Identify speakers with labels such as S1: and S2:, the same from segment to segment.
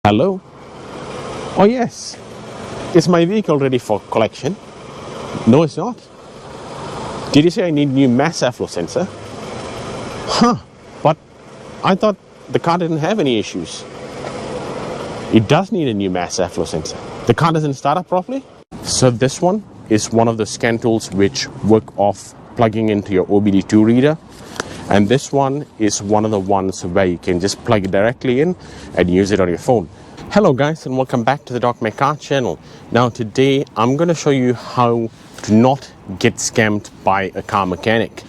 S1: Hello? Oh yes. Is my vehicle ready for collection? No, it's not. Did you say I need new mass airflow sensor? Huh. But I thought the car didn't have any issues. It does need a new mass airflow sensor. The car doesn't start up properly? So this one is one of the scan tools which work off plugging into your OBD2 reader. And this one is one of the ones where you can just plug it directly in and use it on your phone. Hello guys, and welcome back to the Doc My Car channel. Now today I'm going to show you how to not get scammed by a car mechanic.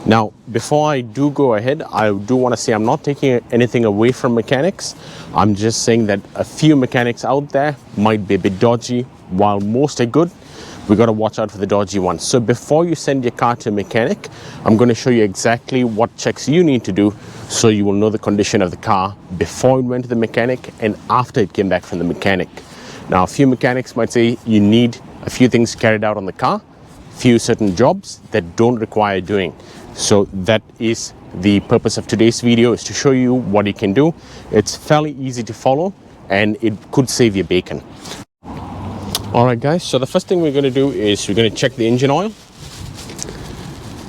S1: Now before I do go ahead, I do want to say I'm not taking anything away from mechanics. I'm just saying that a few mechanics out there might be a bit dodgy. While most are good, we got to watch out for the dodgy ones. So before you send your car to a mechanic, I'm going to show you exactly what checks you need to do so you will know the condition of the car before it went to the mechanic and after it came back from the mechanic. Now a few mechanics might say you need a few things carried out on the car, few certain jobs that don't require doing. So that is the purpose of today's video, is to show you what you can do. It's fairly easy to follow and it could save you bacon. Alright guys, so the first thing we're going to do is we're going to check the engine oil.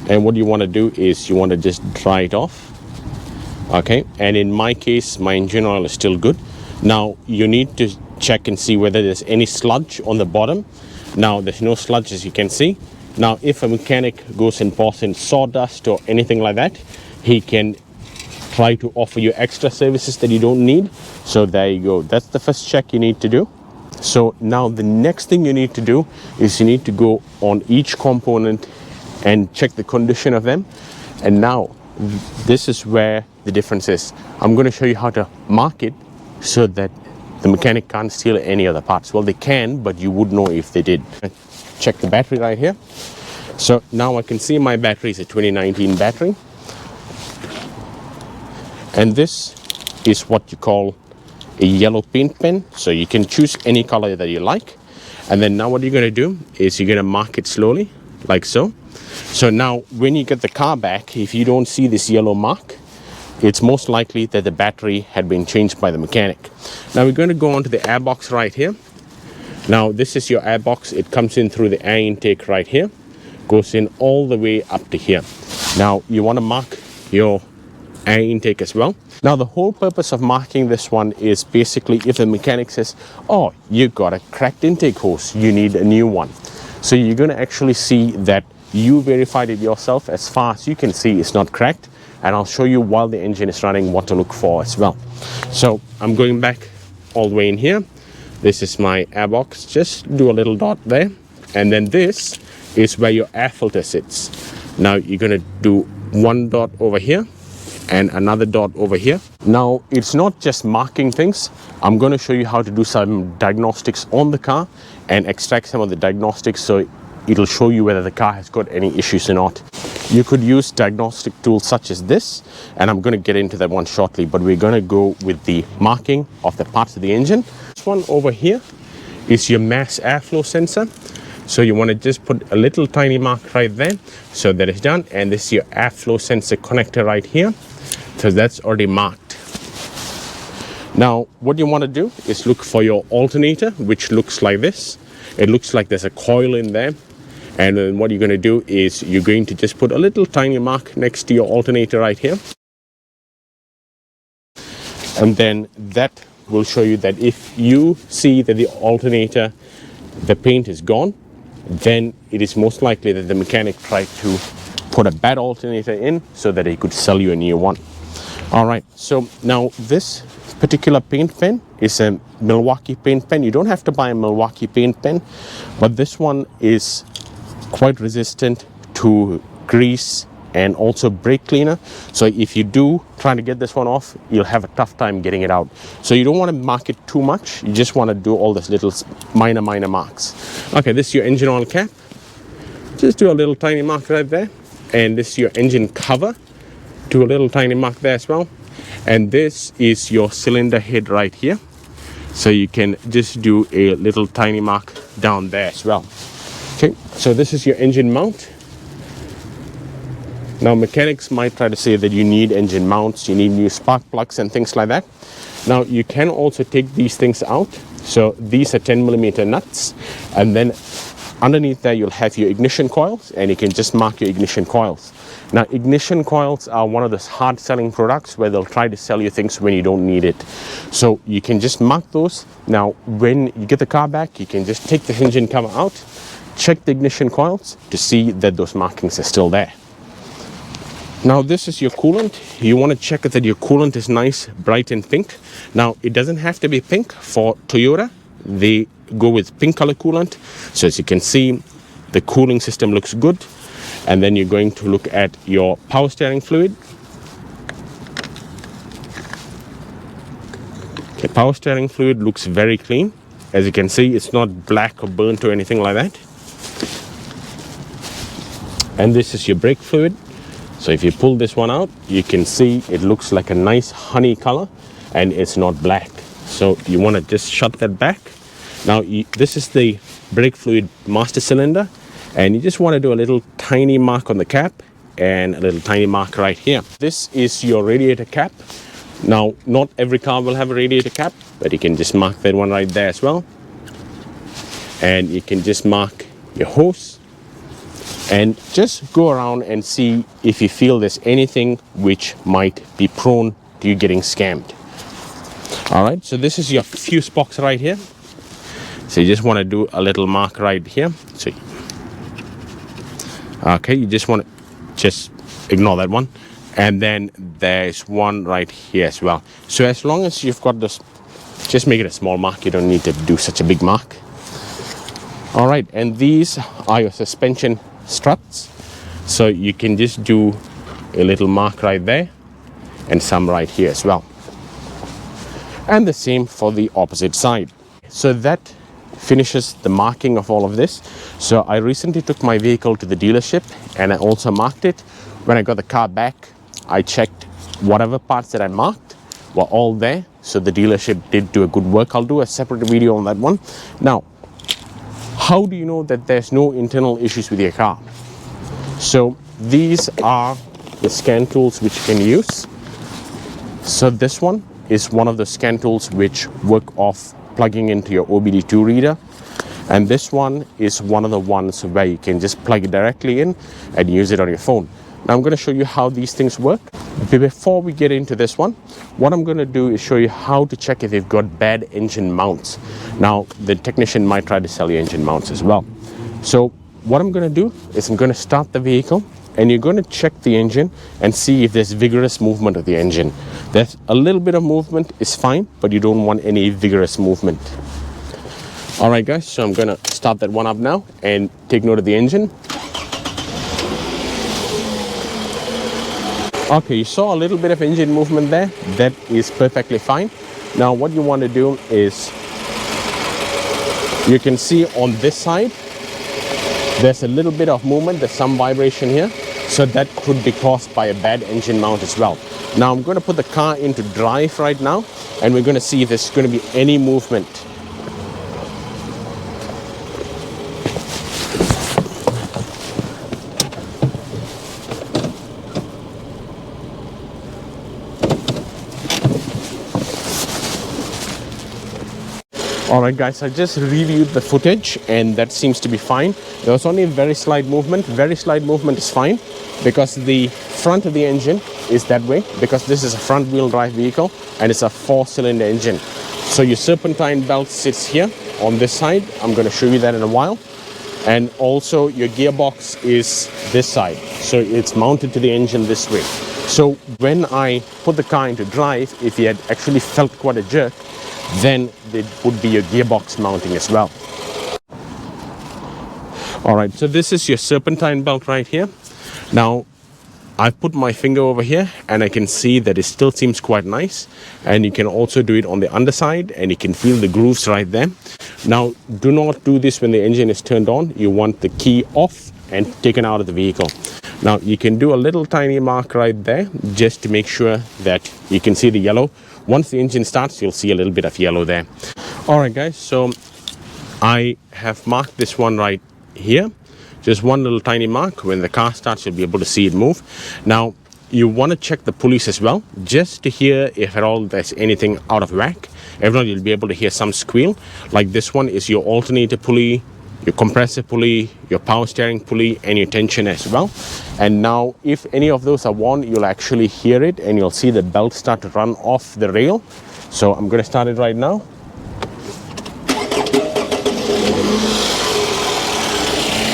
S1: And what you want to do is you want to just dry it off. Okay, and in my case, my engine oil is still good. Now you need to check and see whether there's any sludge on the bottom. Now there's no sludge, as you can see. Now if a mechanic goes and pours in sawdust or anything like that, he can try to offer you extra services that you don't need. So there you go, that's the first check you need to do. So now the next thing you need to do is you need to go on each component and check the condition of them. And now this is where the difference is. I'm going to show you how to mark it so that the mechanic can't steal any other parts. Well, they can, but you would know if they did. Check the battery right here. So now I can see my battery is a 2019 battery. And this is what you call a yellow paint pen. So you can choose any color that you like. And then now what you're going to do is you're going to mark it slowly, like so. So now when you get the car back, if you don't see this yellow mark, it's most likely that the battery had been changed by the mechanic. Now we're going to go on to the air box right here. Now this is your air box. It comes in through the air intake right here, goes in all the way up to here. Now you want to mark your air intake as well. Now the whole purpose of marking this one is basically if the mechanic says, oh, you got a cracked intake hose, you need a new one. So you're going to actually see that you verified it yourself. As far as you can see, it's not cracked. And I'll show you while the engine is running what to look for as well. So I'm going back all the way in here. This is my air box. Just do a little dot there. And then this is where your air filter sits. Now you're going to do one dot over here and another dot over here. Now it's not just marking things. I'm going to show you how to do some diagnostics on the car and extract some of the diagnostics so it'll show you whether the car has got any issues or not. You could use diagnostic tools such as this, and I'm going to get into that one shortly, but we're going to go with the marking of the parts of the engine. This one over here is your mass airflow sensor. So you want to just put a little tiny mark right there. So that is done. And this is your airflow sensor connector right here. So that's already marked. Now, what you want to do is look for your alternator, which looks like this. It looks like there's a coil in there. And then what you're going to do is you're going to just put a little tiny mark next to your alternator right here. And then that will show you that if you see that the alternator, the paint is gone, then it is most likely that the mechanic tried to put a bad alternator in so that he could sell you a new one. All right, so now this particular paint pen is a Milwaukee paint pen. You don't have to buy a Milwaukee paint pen, but this one is quite resistant to grease and also brake cleaner. So if you do try to get this one off, you'll have a tough time getting it out. So you don't want to mark it too much. You just want to do all these little minor marks. Okay, this is your engine oil cap. Just do a little tiny mark right there. And this is your engine cover. Do a little tiny mark there as well. And this is your cylinder head right here. So you can just do a little tiny mark down there as well. Okay, so this is your engine mount. Now mechanics might try to say that you need engine mounts, you need new spark plugs and things like that. Now you can also take these things out. So these are 10mm nuts, and then underneath there you'll have your ignition coils, and you can just mark your ignition coils. Now ignition coils are one of those hard selling products where they'll try to sell you things when you don't need it. So you can just mark those. Now when you get the car back, you can just take the engine cover out, check the ignition coils to see that those markings are still there. Now this is your coolant. You want to check that your coolant is nice, bright and pink. Now it doesn't have to be pink. For Toyota, they go with pink color coolant. So as you can see, the cooling system looks good. And then you're going to look at your power steering fluid. The power steering fluid looks very clean. As you can see, it's not black or burnt or anything like that. And this is your brake fluid. So if you pull this one out, you can see it looks like a nice honey color and it's not black. So you want to just shut that back. Now this is the brake fluid master cylinder, and you just want to do a little tiny mark on the cap and a little tiny mark right here. This is your radiator cap. Now not every car will have a radiator cap, but you can just mark that one right there as well. And you can just mark your hose. And just go around and see if you feel there's anything which might be prone to you getting scammed. All right, so this is your fuse box right here. So you just want to do a little mark right here. So, okay, you just want to just ignore that one. And then there's one right here as well. So as long as you've got this, just make it a small mark. You don't need to do such a big mark. All right, and these are your suspension struts. So you can just do a little mark right there and some right here as well. And the same for the opposite side. So that finishes the marking of all of this. So I recently took my vehicle to the dealership and I also marked it. When I got the car back, I checked whatever parts that I marked were all there. So the dealership did do a good work. I'll do a separate video on that one. Now, how do you know that there's no internal issues with your car? So these are the scan tools which you can use. So this one is one of the scan tools which work off plugging into your OBD2 reader. And this one is one of the ones where you can just plug it directly in and use it on your phone. Now I'm going to show you how these things work. Before we get into this one, what I'm going to do is show you how to check if they've got bad engine mounts. Now the technician might try to sell you engine mounts as well. So what I'm going to do is I'm going to start the vehicle and you're going to check the engine and see if there's vigorous movement of the engine. There's a little bit of movement is fine, but you don't want any vigorous movement. All right guys, so I'm going to start that one up now and take note of the engine. Okay, you saw a little bit of engine movement there. That is perfectly fine. Now what you want to do is, you can see on this side, there's a little bit of movement, there's some vibration here. So that could be caused by a bad engine mount as well. Now I'm going to put the car into drive right now, and we're going to see if there's going to be any movement. Alright guys, I just reviewed the footage and that seems to be fine. There was only very slight movement. Very slight movement is fine because the front of the engine is that way, because this is a front wheel drive vehicle and it's a 4-cylinder engine. So your serpentine belt sits here on this side. I'm going to show you that in a while. And also your gearbox is this side. So it's mounted to the engine this way. So when I put the car into drive, if you had actually felt quite a jerk, then it would be your gearbox mounting as well. Alright, so this is your serpentine belt right here. Now, I've put my finger over here and I can see that it still seems quite nice. And you can also do it on the underside and you can feel the grooves right there. Now, do not do this when the engine is turned on. You want the key off and taken out of the vehicle. Now, you can do a little tiny mark right there just to make sure that you can see the yellow. Once the engine starts, you'll see a little bit of yellow there. Alright guys, so I have marked this one right here. Just one little tiny mark. When the car starts, you'll be able to see it move. Now, you want to check the pulleys as well, just to hear if at all there's anything out of whack. If not, you'll be able to hear some squeal. Like this one is your alternator pulley, your compressor pulley, your power steering pulley, and your tension as well. And now if any of those are worn, you'll actually hear it and you'll see the belt start to run off the rail. So I'm going to start it right now.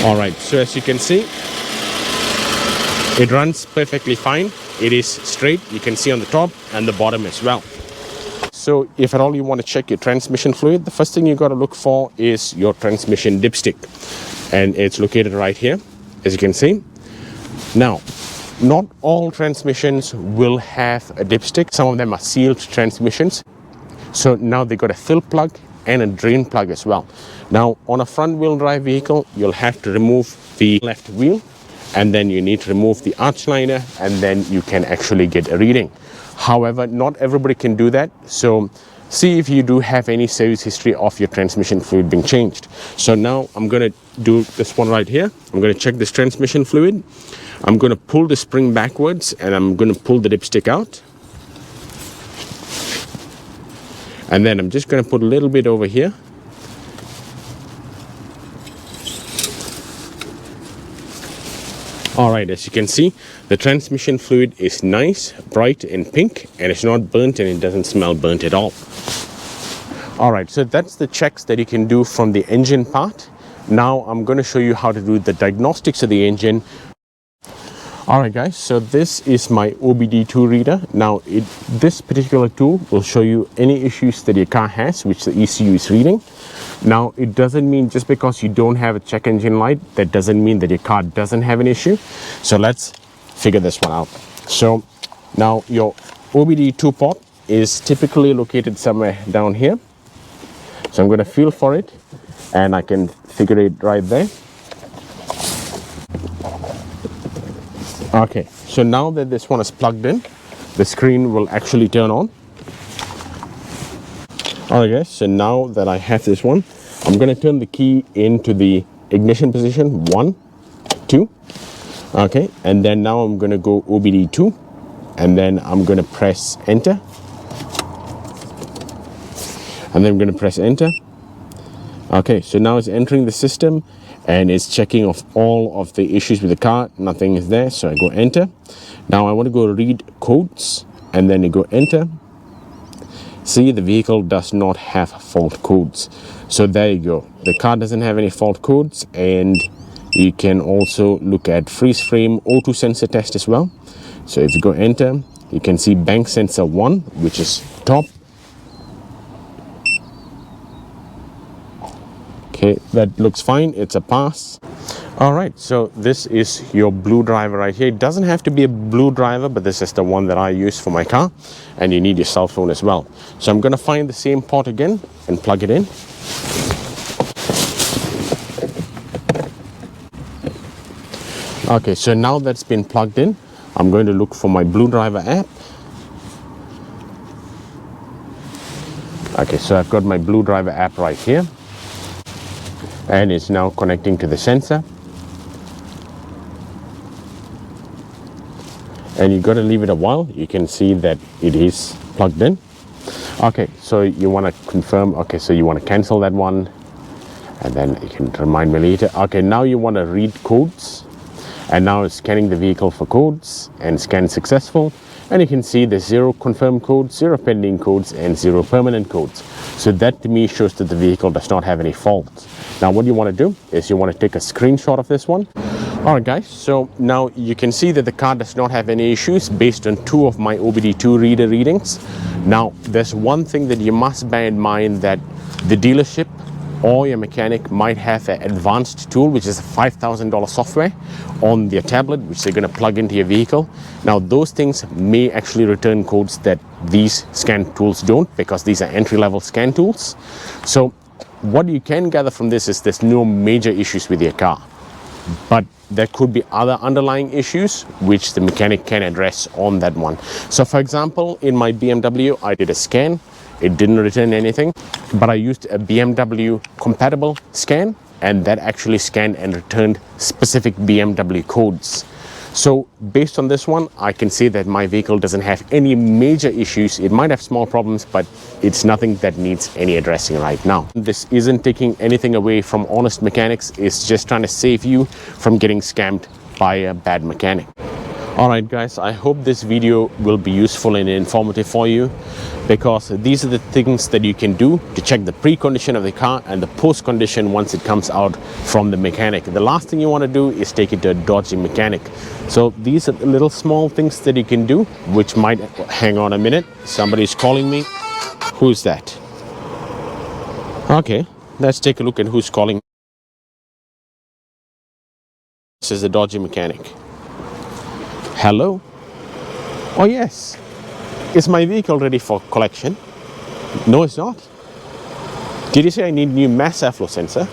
S1: All right, so as you can see, it runs perfectly fine. It is straight. You can see on the top and the bottom as well. So if at all you want to check your transmission fluid, the first thing you got to look for is your transmission dipstick. And it's located right here, as you can see. Now, not all transmissions will have a dipstick. Some of them are sealed transmissions. So now they got a fill plug and a drain plug as well. Now, on a front wheel drive vehicle, you'll have to remove the left wheel, and then you need to remove the arch liner, and then you can actually get a reading. However, not everybody can do that. So see if you do have any service history of your transmission fluid being changed. So now I'm going to do this one right here. I'm going to check this transmission fluid. I'm going to pull the spring backwards and I'm going to pull the dipstick out. And then I'm just going to put a little bit over here. Alright, as you can see, the transmission fluid is nice, bright and pink, and it's not burnt and it doesn't smell burnt at all. Alright, so that's the checks that you can do from the engine part. Now I'm going to show you how to do the diagnostics of the engine. Alright guys, so this is my OBD2 reader. Now this particular tool will show you any issues that your car has, which the ECU is reading. Now it doesn't mean just because you don't have a check engine light, that doesn't mean that your car doesn't have an issue. So let's figure this one out. So now your OBD2 port is typically located somewhere down here. So I'm going to feel for it and I can figure it right there. Okay, so now that this one is plugged in, the screen will actually turn on. Alright guys, so now that I have this one, I'm going to turn the key into the ignition position, 1, 2. Okay, and then now I'm going to go OBD2, and then I'm going to press enter. And then I'm going to press enter. Okay, so now it's entering the system and it's checking off all of the issues with the car. Nothing is there, so I go enter. Now I want to go read codes, and then you go enter. See, the vehicle does not have fault codes. So there you go. The car doesn't have any fault codes, and you can also look at freeze frame O2 sensor test as well. So if you go enter, you can see bank sensor 1, which is top. Okay, that looks fine. It's a pass. Alright, so this is your blue driver right here. It doesn't have to be a blue driver, but this is the one that I use for my car, and you need your cell phone as well. So I'm going to find the same port again and plug it in. Okay, so now that's been plugged in, I'm going to look for my blue driver app. Okay, so I've got my blue driver app right here, and it's now connecting to the sensor. And you got to leave it a while. You can see that it is plugged in. Okay, so you want to confirm. Okay, so you want to cancel that one, and then you can remind me later. Okay, now you want to read codes, and now it's scanning the vehicle for codes, and scan successful. And you can see there's 0 confirmed codes, 0 pending codes, and 0 permanent codes. So that to me shows that the vehicle does not have any faults. Now what you want to do is you want to take a screenshot of this one. Alright guys, so now you can see that the car does not have any issues based on 2 of my OBD2 reader readings. Now there's one thing that you must bear in mind, that the dealership or your mechanic might have an advanced tool, which is a $5,000 software on their tablet, which they're going to plug into your vehicle. Now those things may actually return codes that these scan tools don't, because these are entry-level scan tools. So what you can gather from this is there's no major issues with your car, but there could be other underlying issues which the mechanic can address on that one. So for example, in my BMW, I did a scan. It didn't return anything, but I used a BMW compatible scan, and that actually scanned and returned specific BMW codes. So based on this one, I can say that my vehicle doesn't have any major issues. It might have small problems, but it's nothing that needs any addressing right now. This isn't taking anything away from honest mechanics. It's just trying to save you from getting scammed by a bad mechanic. Alright guys, I hope this video will be useful and informative for you, because these are the things that you can do to check the pre-condition of the car and the post-condition once it comes out from the mechanic. The last thing you want to do is take it to a dodgy mechanic. So these are the little small things that you can do, which might... Hang on a minute, somebody's calling me. Who's that? Okay, let's take a look at who's calling. This is a dodgy mechanic. Hello? Oh yes. Is my vehicle ready for collection? No, it's not. Did you say I need new mass airflow sensor?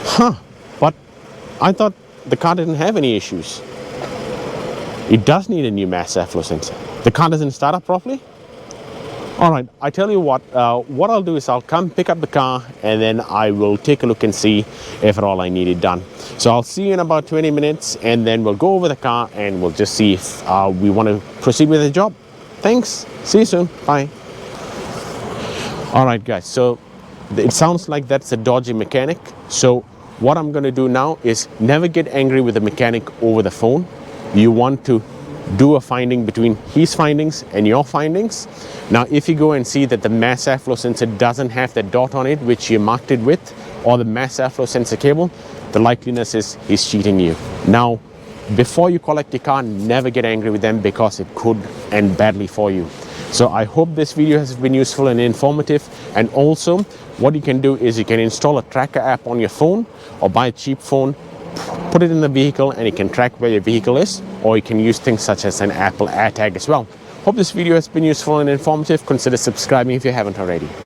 S1: Huh, but I thought the car didn't have any issues. It does need a new mass airflow sensor. The car doesn't start up properly? Alright, I tell you what I'll do is I'll come pick up the car and then I will take a look and see if at all I need it done. So I'll see you in about 20 minutes and then we'll go over the car and we'll just see if we want to proceed with the job. Thanks, see you soon, bye. Alright guys, so it sounds like that's a dodgy mechanic. So what I'm going to do now is never get angry with the mechanic over the phone. You want to do a finding between his findings and your findings. Now if you go and see that the mass airflow sensor doesn't have the dot on it which you marked it with, or the mass airflow sensor cable, the likeliness is he's cheating you. Now before you collect your car, never get angry with them, because it could end badly for you. So I hope this video has been useful and informative. And also what you can do is you can install a tracker app on your phone or buy a cheap phone, put it in the vehicle and it can track where your vehicle is, or you can use things such as an Apple AirTag as well. Hope this video has been useful and informative. Consider subscribing if you haven't already.